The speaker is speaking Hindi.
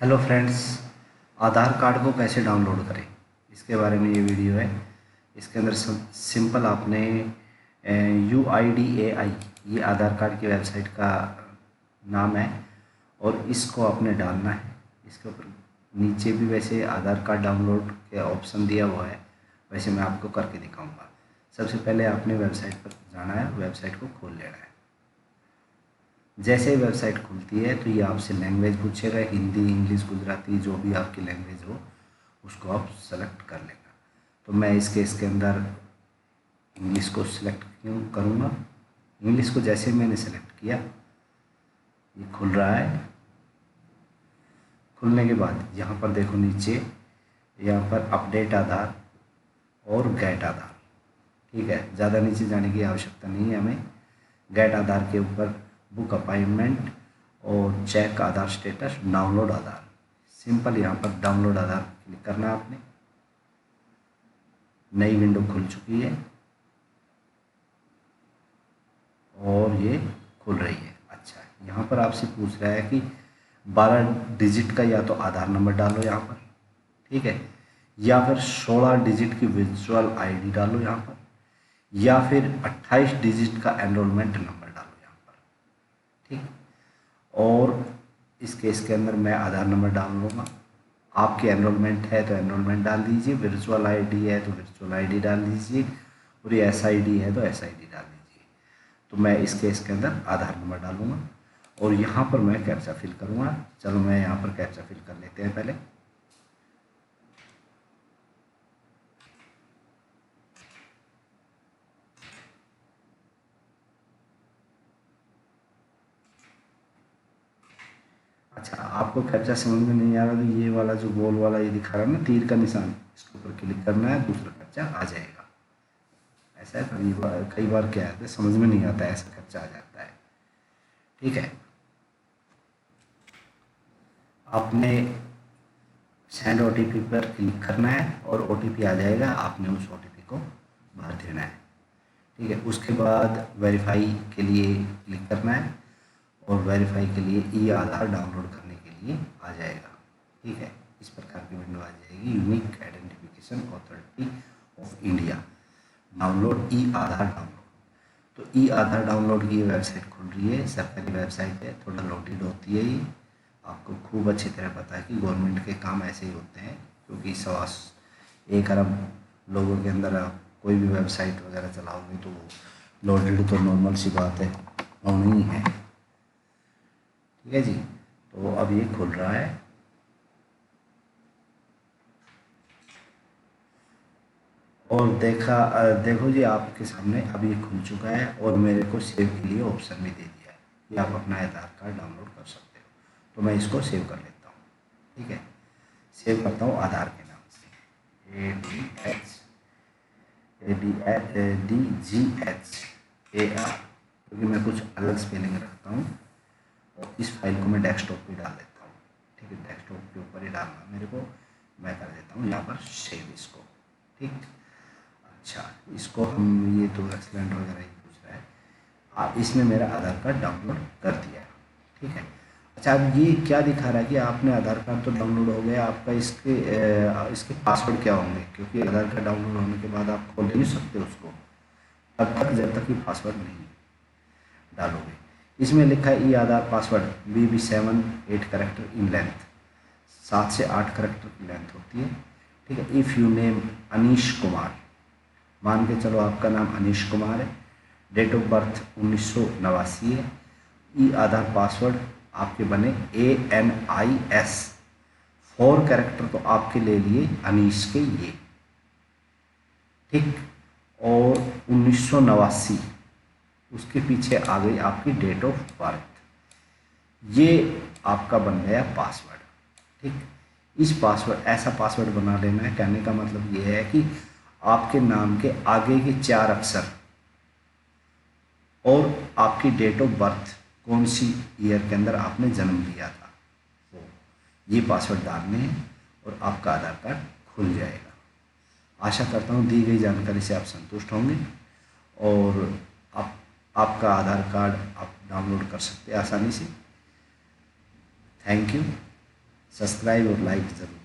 Hello friends. आधार कार्ड को कैसे डाउनलोड करें इसके बारे में ये वीडियो है। इसके अंदर सिंपल आपने UIDAI ये आधार कार्ड की वेबसाइट का नाम है और इसको आपने डालना है। इसके ऊपर नीचे भी वैसे आधार कार्ड डाउनलोड के ऑप्शन दिया हुआ है, वैसे मैं आपको करके दिखाऊंगा। सबसे पहले आपने वेबसाइट पर जाना है, वेबसाइट को खोल लेना है। जैसे ही वेबसाइट खुलती है तो ये आपसे लैंग्वेज पूछेगा, हिंदी, इंग्लिश, गुजराती, जो भी आपकी लैंग्वेज हो उसको आप सेलेक्ट कर लेना। तो मैं इस केस के अंदर इंग्लिश को सिलेक्ट क्यों करूँगा। इंग्लिश को जैसे मैंने सेलेक्ट किया ये खुल रहा है। खुलने के बाद यहाँ पर देखो नीचे, यहाँ पर अपडेट आधार और गेट आधार, ठीक है। ज़्यादा नीचे जाने की आवश्यकता नहीं है हमें। गेट आधार के ऊपर बुक अपॉइंटमेंट और चेक आधार स्टेटस, डाउनलोड आधार। सिंपल यहाँ पर डाउनलोड आधार क्लिक करना है आपने। नई विंडो खुल चुकी है और ये खुल रही है। अच्छा, यहाँ पर आपसे पूछ रहा है कि 12 डिजिट का या तो आधार नंबर डालो यहाँ पर, ठीक है, या फिर 16 डिजिट की वर्चुअल आईडी डालो यहाँ पर, या फिर 28 डिजिट का एनरोलमेंट नंबर डालो यहाँ पर, ठीक। और इस केस के अंदर मैं आधार नंबर डाल लूँगा। आपकी एनरोलमेंट है तो एनरोलमेंट डाल दीजिए, वर्चुअल आईडी है तो वर्चुअल आईडी डाल दीजिए, और ये SID है तो SID डाल दीजिए। तो मैं इस केस के अंदर आधार नंबर डालूँगा और यहाँ पर मैं कैप्चा फिल करूँगा। चलो मैं यहाँ पर कैप्चा फिल कर लेते हैं पहले। अच्छा, आपको कैप्चा समझ में नहीं आ रहा तो ये वाला जो गोल वाला ये दिखा रहा है ना, तीर का निशान, इसके ऊपर क्लिक करना है, दूसरा कैप्चा आ जाएगा। ऐसा है, कई बार क्या है समझ में नहीं आता है, ऐसा कैप्चा आ जाता है, ठीक है। आपने सेंड OTP पर क्लिक करना है और OTP आ जाएगा, आपने उस OTP को भर देना है, ठीक है। उसके बाद वेरीफाई के लिए क्लिक करना है और वेरीफाई के लिए आधार डाउनलोड करने के लिए आ जाएगा, ठीक है। इस प्रकार की विंडो आ जाएगी, unique identification authority of India, download Aadhaar download. तो आधार डाउनलोड की वेबसाइट खुल रही है, सरकारी वेबसाइट है, थोड़ा लोडेड होती है ये। आपको खूब अच्छी तरह पता है कि गवर्नमेंट के काम ऐसे ही होते हैं, क्योंकि 1 अरब लोगों के अंदर आप कोई भी वेबसाइट वगैरह चलाओगे तो लोडेड तो नॉर्मल सी बात है, होनी ही है, ठीक है जी। तो अब ये खुल रहा है और देखो जी, आपके सामने अब ये खुल चुका है और मेरे को सेव के लिए ऑप्शन भी दे दिया है कि आप अपना आधार कार्ड डाउनलोड कर सकते हो। तो मैं इसको सेव कर लेता हूँ, ठीक है। सेव करता हूँ आधार के नाम से, ADGHAR, क्योंकि मैं कुछ अलग स्पेलिंग रखता हूँ। और इस फाइल को मैं डेस्कटॉप पे डाल देता हूँ, ठीक है। डेस्कटॉप के ऊपर ही डालना मेरे को, मैं कर देता हूँ यहाँ पर सेव इसको, ठीक। अच्छा, इसको हम, ये तो एक्सलेंट वगैरह ही पूछ रहा है। इसने मेरा आधार कार्ड डाउनलोड कर दिया, ठीक है। अच्छा, अब ये क्या दिखा रहा है कि आपने आधार कार्ड तो डाउनलोड हो गया, आपका इसके पासवर्ड क्या होंगे, क्योंकि आधार कार्ड डाउनलोड होने के बाद आप खोल नहीं सकते उसको तब तक जब तक ये पासवर्ड नहीं डालोगे। इसमें लिखा है Aadhaar password BB7 8 character in length, 7 से 8 करेक्टर की लेंथ होती है, ठीक है। If you name Anish Kumar, मान के चलो आपका नाम अनीश कुमार है, डेट ऑफ बर्थ 1989 है, आधार पासवर्ड आपके बने ANIS, 4 कैरेक्टर तो आपके ले लिए अनीश के ये, ठीक। और 1989 उसके पीछे आ गई आपकी डेट ऑफ बर्थ, ये आपका बन गया पासवर्ड, ठीक। इस पासवर्ड, ऐसा पासवर्ड बना लेना है, कहने का मतलब ये है कि आपके नाम के आगे के 4 अक्षर और आपकी डेट ऑफ बर्थ, कौन सी ईयर के अंदर आपने जन्म लिया था, वो ये पासवर्ड डालने हैं और आपका आधार कार्ड खुल जाएगा। आशा करता हूँ दी गई जानकारी से आप संतुष्ट होंगे और आपका आधार कार्ड आप डाउनलोड कर सकते हैं आसानी से। Thank you. सब्सक्राइब और लाइक ज़रूर